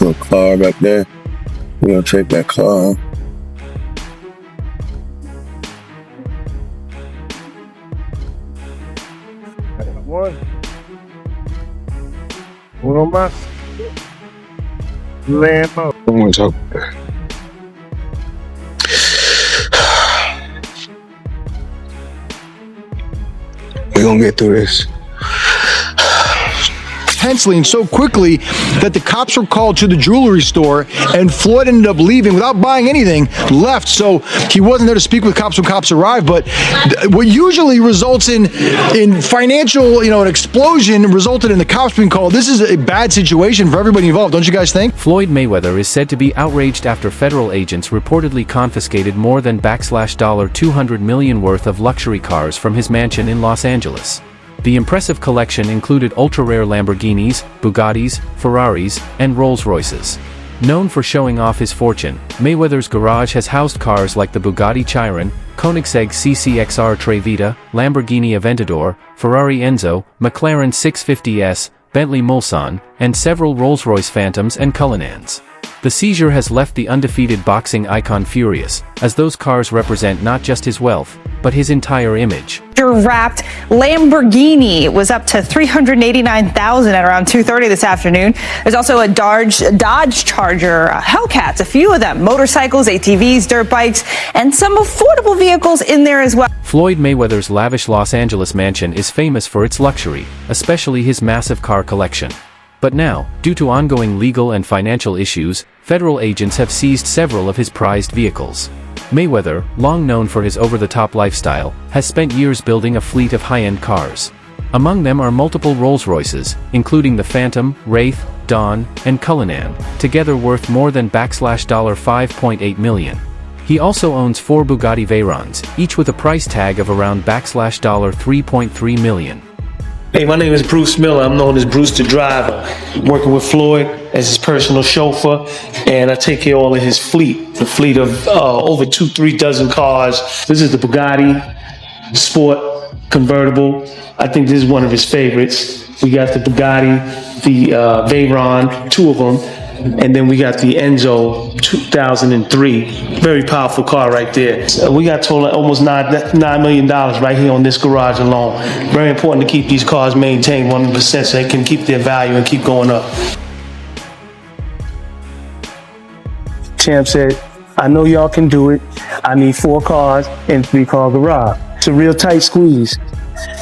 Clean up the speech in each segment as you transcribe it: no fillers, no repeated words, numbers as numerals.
Little car back there. We're gonna check that car. One on my Lambo. I want to talk. We're gonna get through this. Intensely and so quickly that the cops were called to the jewelry store, and Floyd ended up leaving without buying anything, left. So he wasn't there to speak with cops when cops arrived. But what usually results in financial, an explosion resulted in the cops being called. This is a bad situation for everybody involved, don't you guys think? Floyd Mayweather is said to be outraged after federal agents reportedly confiscated more than $200 million worth of luxury cars from his mansion in Los Angeles. The impressive collection included ultra-rare Lamborghinis, Bugattis, Ferraris, and Rolls-Royces. Known for showing off his fortune, Mayweather's garage has housed cars like the Bugatti Chiron, Koenigsegg CCXR Tre Vita, Lamborghini Aventador, Ferrari Enzo, McLaren 650S, Bentley Mulsanne, and several Rolls-Royce Phantoms and Cullinans. The seizure has left the undefeated boxing icon furious, as those cars represent not just his wealth, but his entire image. Wrapped Lamborghini was up to $389,000 at around 2:30 this afternoon. There's also a Dodge Charger, Hellcats, a few of them, motorcycles, ATVs, dirt bikes, and some affordable vehicles in there as well. Floyd Mayweather's lavish Los Angeles mansion is famous for its luxury, especially his massive car collection. But now, due to ongoing legal and financial issues, federal agents have seized several of his prized vehicles. Mayweather, long known for his over-the-top lifestyle, has spent years building a fleet of high-end cars. Among them are multiple Rolls-Royces, including the Phantom, Wraith, Dawn, and Cullinan, together worth more than $5.8 million. He also owns 4 Bugatti Veyrons, each with a price tag of around $3.3 million. Hey, my name is Bruce Miller. I'm known as Bruce the Driver. Working with Floyd as his personal chauffeur, and I take care of all of his fleet. The fleet of over 2-3 dozen cars. This is the Bugatti Sport convertible. I think this is one of his favorites. We got the Bugatti, the Veyron, 2 of them, and then we got the Enzo 2003. Very powerful car right there. We got total almost $9 million right here on this garage alone. Very important to keep these cars maintained 100% so they can keep their value and keep going up. Champ said, I know y'all can do it. I need 4 cars and 3-car garage. It's a real tight squeeze.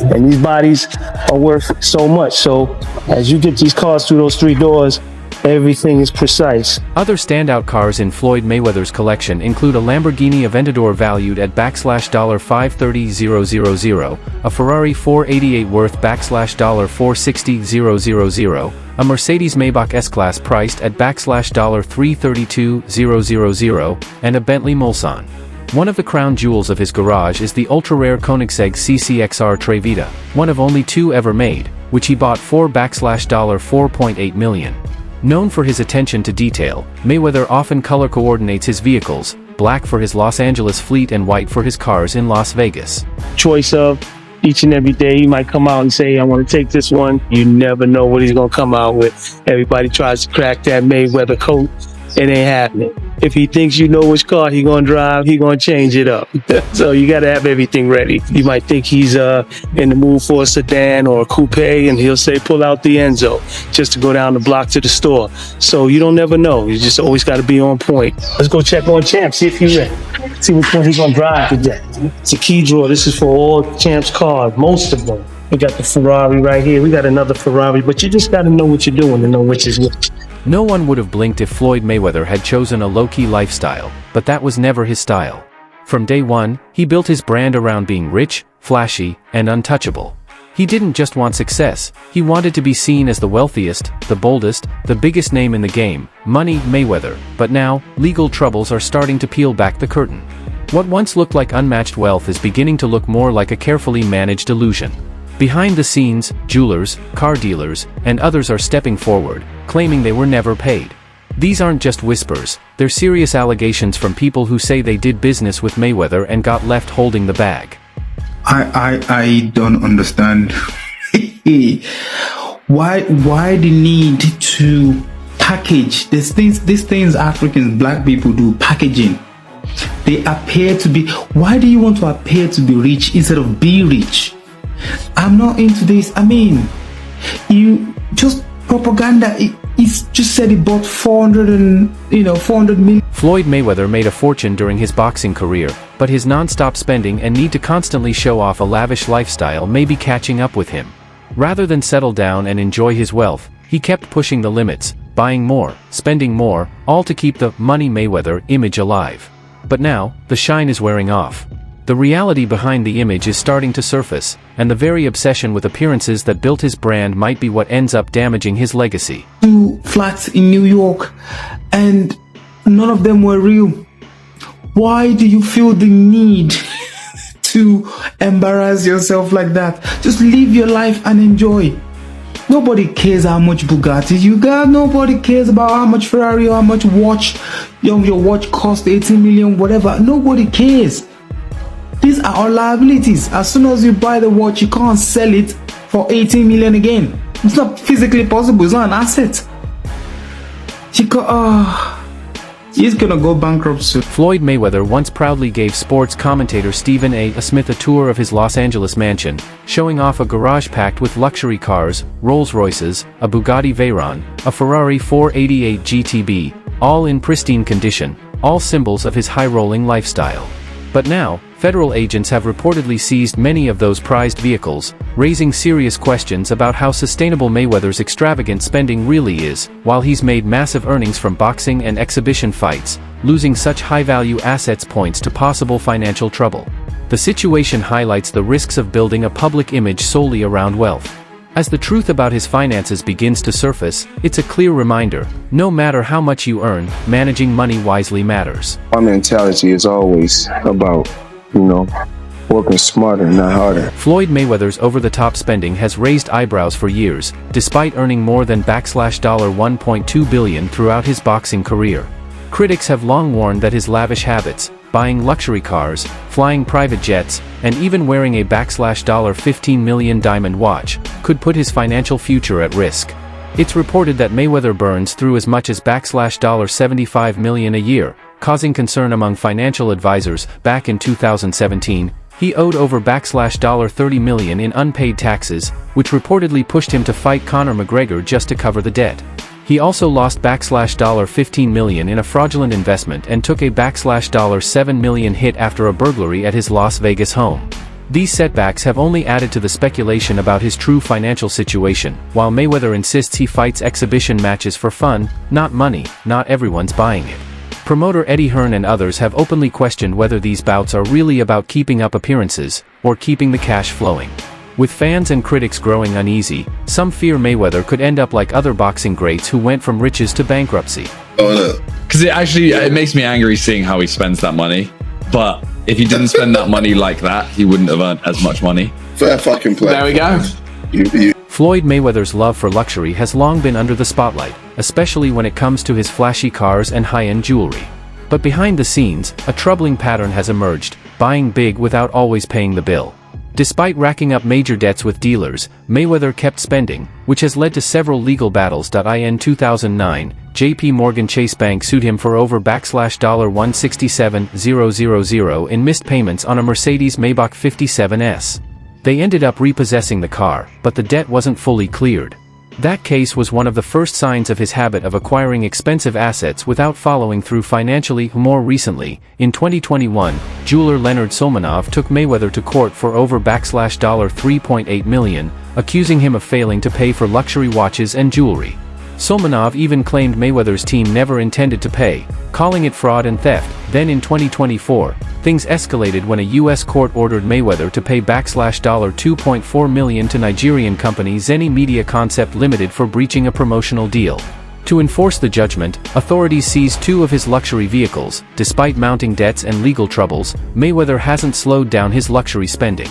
And these bodies are worth so much. So as you get these cars through those 3 doors, everything is precise. Other standout cars in Floyd Mayweather's collection include a Lamborghini Aventador valued at $530,000, a Ferrari 488 worth $460,000, a Mercedes Maybach S-Class priced at $332,000, and a Bentley Mulsanne. One of the crown jewels of his garage is the ultra-rare Koenigsegg CCXR Tre Vita, one of only 2 ever made, which he bought for $4.8 million. Known for his attention to detail, Mayweather often color coordinates his vehicles, black for his Los Angeles fleet and white for his cars in Las Vegas. Choice of each and every day, he might come out and say, I want to take this one. You never know what he's going to come out with. Everybody tries to crack that Mayweather coat. It ain't happening. If he thinks you know which car he gonna drive, he gonna change it up. So you gotta have everything ready. You might think he's in the mood for a sedan or a coupe, and he'll say, pull out the Enzo, just to go down the block to the store. So you don't never know. You just always gotta be on point. Let's go check on Champ, see if he's ready. See which one he's gonna drive today. It's a key drawer. This is for all Champ's cars, most of them. We got the Ferrari right here. We got another Ferrari, but you just gotta know what you're doing to know which is which. No one would have blinked if Floyd Mayweather had chosen a low-key lifestyle, but that was never his style. From day one, he built his brand around being rich, flashy, and untouchable. He didn't just want success, he wanted to be seen as the wealthiest, the boldest, the biggest name in the game, Money Mayweather. But now, legal troubles are starting to peel back the curtain. What once looked like unmatched wealth is beginning to look more like a carefully managed illusion. Behind the scenes, jewelers, car dealers, and others are stepping forward, claiming they were never paid. These aren't just whispers, they're serious allegations from people who say they did business with Mayweather and got left holding the bag. I don't understand. Why the need to package. These things Africans, black people do, packaging. They appear to be. Why do you want to appear to be rich instead of be rich? I'm not into this. I mean, you just propaganda. It's just said he bought 400 million. Floyd Mayweather made a fortune during his boxing career, but his non-stop spending and need to constantly show off a lavish lifestyle may be catching up with him. Rather than settle down and enjoy his wealth, he kept pushing the limits, buying more, spending more, all to keep the Money Mayweather image alive. But now, the shine is wearing off. The reality behind the image is starting to surface, and the very obsession with appearances that built his brand might be what ends up damaging his legacy. 2 flats in New York, and none of them were real. Why do you feel the need to embarrass yourself like that? Just live your life and enjoy. Nobody cares how much Bugatti you got. Nobody cares about how much Ferrari or how much watch your watch cost, 18 million, whatever. Nobody cares. These are all liabilities. As soon as you buy the watch, you can't sell it for 18 million again. It's not physically possible. It's not an asset. He's gonna go bankrupt soon. Floyd Mayweather once proudly gave sports commentator Stephen A. Smith a tour of his Los Angeles mansion, showing off a garage packed with luxury cars, Rolls-Royces, a Bugatti Veyron, a Ferrari 488 GTB, all in pristine condition, all symbols of his high-rolling lifestyle. But now, federal agents have reportedly seized many of those prized vehicles, raising serious questions about how sustainable Mayweather's extravagant spending really is, while he's made massive earnings from boxing and exhibition fights. Losing such high-value assets points to possible financial trouble. The situation highlights the risks of building a public image solely around wealth. As the truth about his finances begins to surface, it's a clear reminder, no matter how much you earn, managing money wisely matters. My mentality is always about, working smarter, not harder. Floyd Mayweather's over-the-top spending has raised eyebrows for years, despite earning more than $1.2 billion throughout his boxing career. Critics have long warned that his lavish habits, buying luxury cars, flying private jets, and even wearing a $15 million diamond watch, could put his financial future at risk. It's reported that Mayweather burns through as much as $75 million a year, causing concern among financial advisors. Back in 2017, he owed over $30 million in unpaid taxes, which reportedly pushed him to fight Conor McGregor just to cover the debt. He also lost $15 million in a fraudulent investment and took a $7 million hit after a burglary at his Las Vegas home. These setbacks have only added to the speculation about his true financial situation. While Mayweather insists he fights exhibition matches for fun, not money, not everyone's buying it. Promoter Eddie Hearn and others have openly questioned whether these bouts are really about keeping up appearances, or keeping the cash flowing. With fans and critics growing uneasy, some fear Mayweather could end up like other boxing greats who went from riches to bankruptcy. Because it makes me angry seeing how he spends that money. But if he didn't spend that money like that, he wouldn't have earned as much money. Fair fucking play. There we go. Floyd Mayweather's love for luxury has long been under the spotlight, especially when it comes to his flashy cars and high-end jewelry. But behind the scenes, a troubling pattern has emerged, buying big without always paying the bill. Despite racking up major debts with dealers, Mayweather kept spending, which has led to several legal battles. In 2009, JP Morgan Chase Bank sued him for over $167,000 in missed payments on a Mercedes Maybach 57S. They ended up repossessing the car, but the debt wasn't fully cleared. That case was one of the first signs of his habit of acquiring expensive assets without following through financially. More recently, in 2021, jeweler Leonard Solmanov took Mayweather to court for over $3.8 million, accusing him of failing to pay for luxury watches and jewelry. Solmanov even claimed Mayweather's team never intended to pay, calling it fraud and theft. Then in 2024, things escalated when a U.S. court ordered Mayweather to pay $2.4 million to Nigerian company Zenny Media Concept Limited for breaching a promotional deal. To enforce the judgment, authorities seized 2 of his luxury vehicles. Despite mounting debts and legal troubles, Mayweather hasn't slowed down his luxury spending.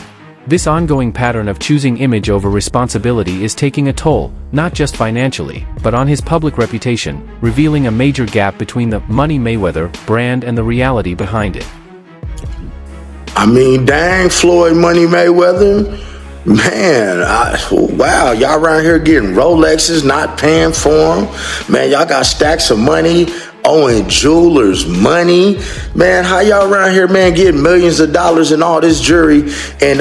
This ongoing pattern of choosing image over responsibility is taking a toll, not just financially, but on his public reputation, revealing a major gap between the Money Mayweather brand and the reality behind it. I mean, dang, Floyd Money Mayweather, Man, wow, y'all around here getting Rolexes, not paying for them. Man, y'all got stacks of money, owing jewelers money. Man, how y'all around here, man, getting millions of dollars in all this jewelry and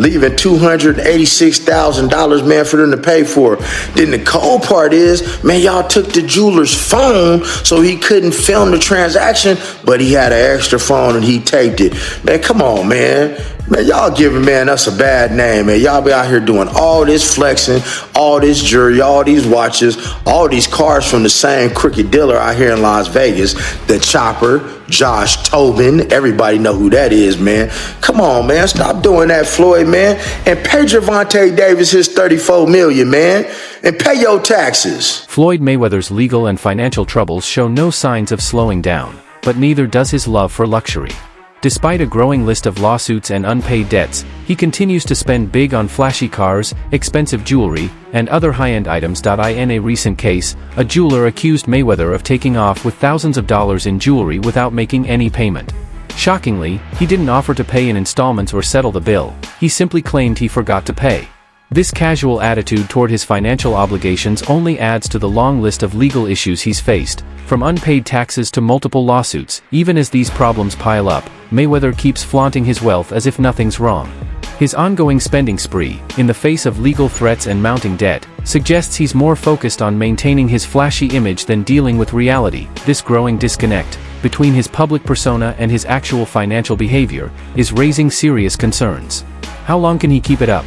leaving $286,000, man, for them to pay for? Then the cold part is, man, y'all took the jeweler's phone so he couldn't film the transaction, but he had an extra phone and he taped it. Man, come on, man. Man, y'all giving, man, us a bad name, man. Y'all be out here doing all this flexing, all this jewelry, all these watches, all these cars from the same crooked dealer out here in Las Vegas. The Chopper, Josh Tobin, everybody know who that is, man. Come on, man, stop doing that, Floyd, man. And pay Gervonta Davis his $34 million, man. And pay your taxes. Floyd Mayweather's legal and financial troubles show no signs of slowing down, but neither does his love for luxury. Despite a growing list of lawsuits and unpaid debts, he continues to spend big on flashy cars, expensive jewelry, and other high-end items. In a recent case, a jeweler accused Mayweather of taking off with thousands of dollars in jewelry without making any payment. Shockingly, he didn't offer to pay in installments or settle the bill. He simply claimed he forgot to pay. This casual attitude toward his financial obligations only adds to the long list of legal issues he's faced, from unpaid taxes to multiple lawsuits. Even as these problems pile up, Mayweather keeps flaunting his wealth as if nothing's wrong. His ongoing spending spree, in the face of legal threats and mounting debt, suggests he's more focused on maintaining his flashy image than dealing with reality. This growing disconnect between his public persona and his actual financial behavior is raising serious concerns. How long can he keep it up?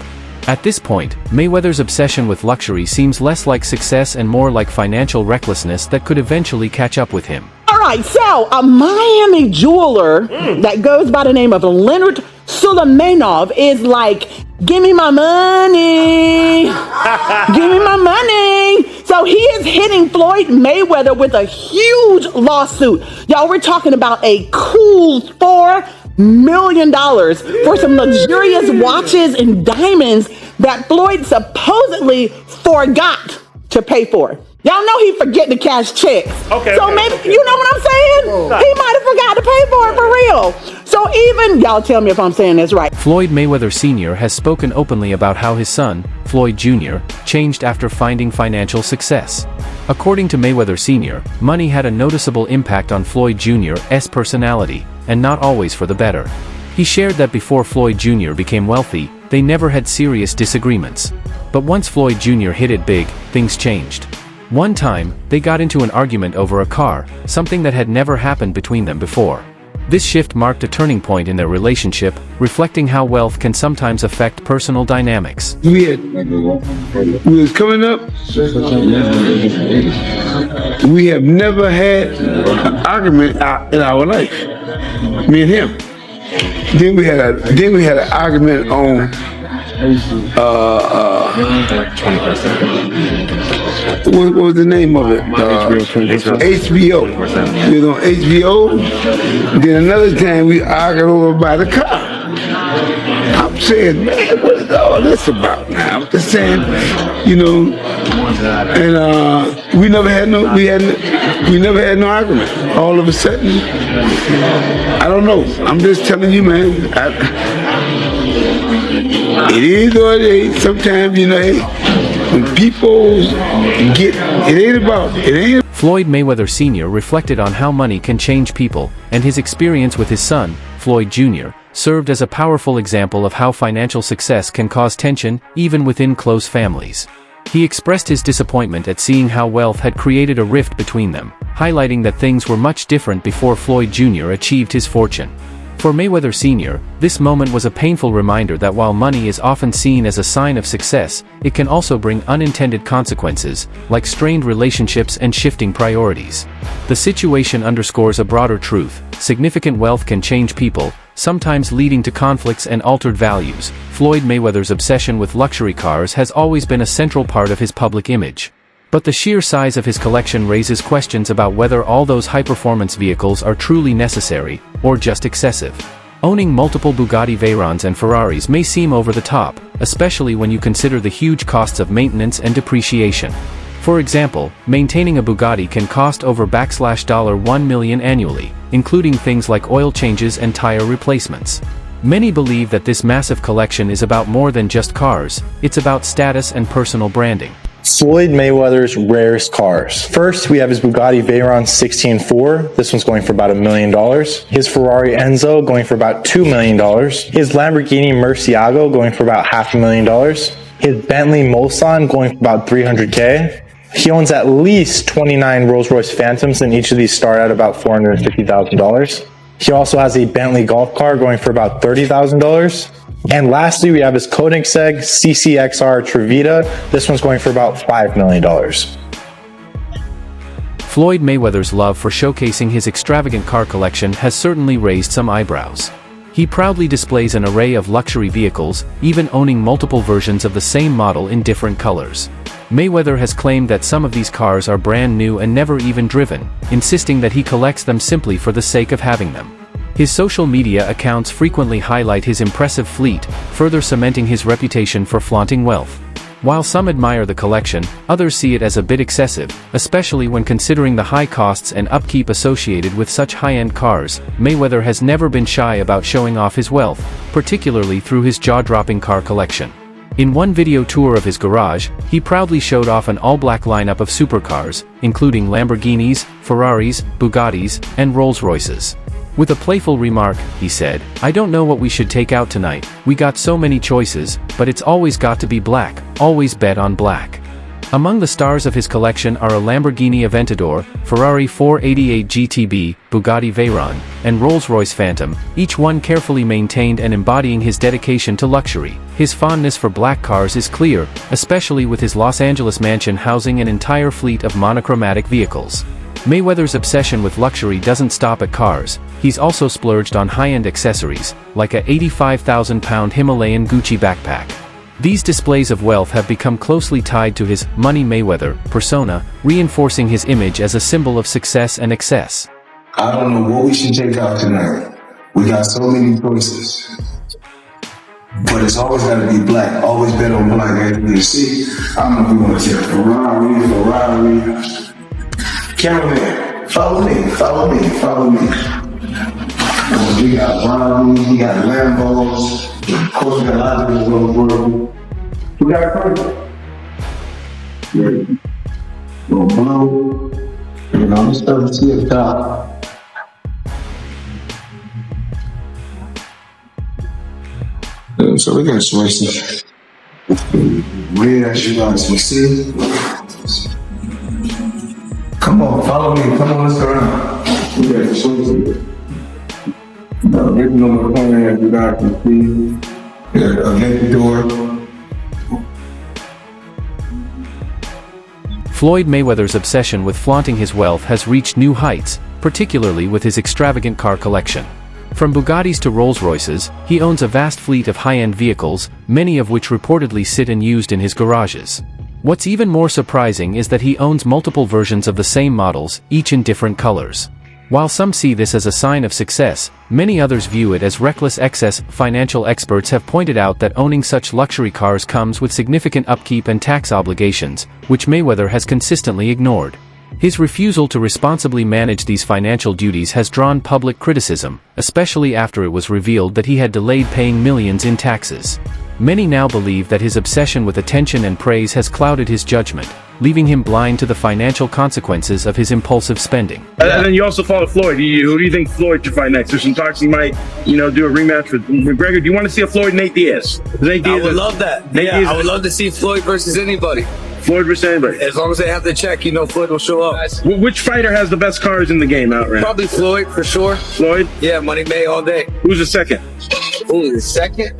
At this point, Mayweather's obsession with luxury seems less like success and more like financial recklessness that could eventually catch up with him. All right, so a Miami jeweler that goes by the name of Leonard Suleymanov is like, give me my money, give me my money. So he is hitting Floyd Mayweather with a huge lawsuit. Y'all, we're talking about a cool $4 million for some luxurious watches and diamonds that Floyd supposedly forgot to pay for. Y'all know he forget to cash checks. So maybe, you know what I'm saying? He might have forgot to pay for it for real. So even, y'all tell me if I'm saying this right. Floyd Mayweather Sr. has spoken openly about how his son, Floyd Jr., changed after finding financial success. According to Mayweather Sr., money had a noticeable impact on Floyd Jr.'s personality, and not always for the better. He shared that before Floyd Jr. became wealthy, they never had serious disagreements. But once Floyd Jr. hit it big, things changed. One time, they got into an argument over a car, something that had never happened between them before. This shift marked a turning point in their relationship, reflecting how wealth can sometimes affect personal dynamics. We was coming up. We have never had an argument in our life. Me and him. Then we had an argument on what was the name of it? HBO. We was on HBO. Then another time we argued over by the car. I'm saying, man, what is all this about now? I'm just saying, you know, and we never had no argument. All of a sudden, I don't know. I'm just telling you, man. It is what it is. Sometimes, you know, when people get, it ain't. Floyd Mayweather Sr. reflected on how money can change people, and his experience with his son, Floyd Jr., served as a powerful example of how financial success can cause tension, even within close families. He expressed his disappointment at seeing how wealth had created a rift between them, highlighting that things were much different before Floyd Jr. achieved his fortune. For Mayweather Sr., this moment was a painful reminder that while money is often seen as a sign of success, it can also bring unintended consequences, like strained relationships and shifting priorities. The situation underscores a broader truth: significant wealth can change people, sometimes leading to conflicts and altered values. Floyd Mayweather's obsession with luxury cars has always been a central part of his public image. But the sheer size of his collection raises questions about whether all those high-performance vehicles are truly necessary, or just excessive. Owning multiple Bugatti Veyrons and Ferraris may seem over the top, especially when you consider the huge costs of maintenance and depreciation. For example, maintaining a Bugatti can cost over $1 million annually, including things like oil changes and tire replacements. Many believe that this massive collection is about more than just cars, it's about status and personal branding. Floyd Mayweather's rarest cars. First, we have his Bugatti Veyron 16-4. This one's going for about $1 million. His Ferrari Enzo going for about $2 million. His Lamborghini Murcielago going for about $500,000. His Bentley Mulsanne going for about $300K. He owns at least 29 Rolls-Royce Phantoms, and each of these start at about $450,000. He also has a Bentley golf car going for about $30,000. And lastly, we have his Koenigsegg CCXR Trevita. This one's going for about $5 million. Floyd Mayweather's love for showcasing his extravagant car collection has certainly raised some eyebrows. He proudly displays an array of luxury vehicles, even owning multiple versions of the same model in different colors. Mayweather has claimed that some of these cars are brand new and never even driven, insisting that he collects them simply for the sake of having them. His social media accounts frequently highlight his impressive fleet, further cementing his reputation for flaunting wealth. While some admire the collection, others see it as a bit excessive, especially when considering the high costs and upkeep associated with such high-end cars. Mayweather has never been shy about showing off his wealth, particularly through his jaw-dropping car collection. In one video tour of his garage, he proudly showed off an all-black lineup of supercars, including Lamborghinis, Ferraris, Bugattis, and Rolls-Royces. With a playful remark, he said, "I don't know what we should take out tonight, we got so many choices, but it's always got to be black, always bet on black." Among the stars of his collection are a Lamborghini Aventador, Ferrari 488 GTB, Bugatti Veyron, and Rolls-Royce Phantom, each one carefully maintained and embodying his dedication to luxury. His fondness for black cars is clear, especially with his Los Angeles mansion housing an entire fleet of monochromatic vehicles. Mayweather's obsession with luxury doesn't stop at cars. He's also splurged on high-end accessories, like a 85,000-pound Himalayan Gucci backpack. These displays of wealth have become closely tied to his Money Mayweather persona, reinforcing his image as a symbol of success and excess. I don't know what we should take out tonight. We got so many choices. But it's always got to be black. Always bet on black. As you can see, I don't know if you want to take Ferrari. Cameraman, follow me. We got Ferraris, we got Lambos. Of course, we got a lot of people in the world. We got a car. Little blue. You know, this stuff is here at the top. So we got choices. Red, as you guys can see. Come on, follow me. Come on, let's go around. We got choices. Original McLaren, as you guys can see. A Aventador. Floyd Mayweather's obsession with flaunting his wealth has reached new heights, particularly with his extravagant car collection. From Bugattis to Rolls-Royces, he owns a vast fleet of high-end vehicles, many of which reportedly sit unused in his garages. What's even more surprising is that he owns multiple versions of the same models, each in different colors. While some see this as a sign of success, many others view it as reckless excess. Financial experts have pointed out that owning such luxury cars comes with significant upkeep and tax obligations, which Mayweather has consistently ignored. His refusal to responsibly manage these financial duties has drawn public criticism, especially after it was revealed that he had delayed paying millions in taxes. Many now believe that his obsession with attention and praise has clouded his judgment, leaving him blind to the financial consequences of his impulsive spending. And then you also follow Floyd. Who do you think Floyd should fight next? There's some talks he might, do a rematch with McGregor. Do you want to see a Floyd Nate Diaz? I would love that. I would love to see Floyd versus anybody. Floyd versus anybody. As long as they have the check, Floyd will show up. Which fighter has the best cars in the game out right now? Probably Floyd, for sure. Floyd? Yeah, Money May all day. Who's the second? Who is the second?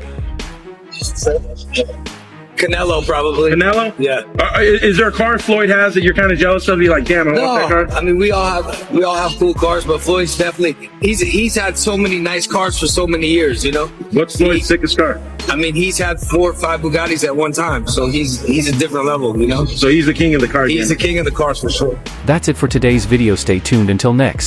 Canelo, probably. Canelo? Yeah. Is there a car Floyd has that you're kind of jealous of? You're like, damn, I want that car? I mean, we all have cool cars, but Floyd's definitely, he's had so many nice cars for so many years, What's Floyd's sickest car? I mean, he's had 4 or 5 Bugattis at one time, so he's a different level, So he's the king of the cars. He's the king of the cars for sure. That's it for today's video. Stay tuned until next.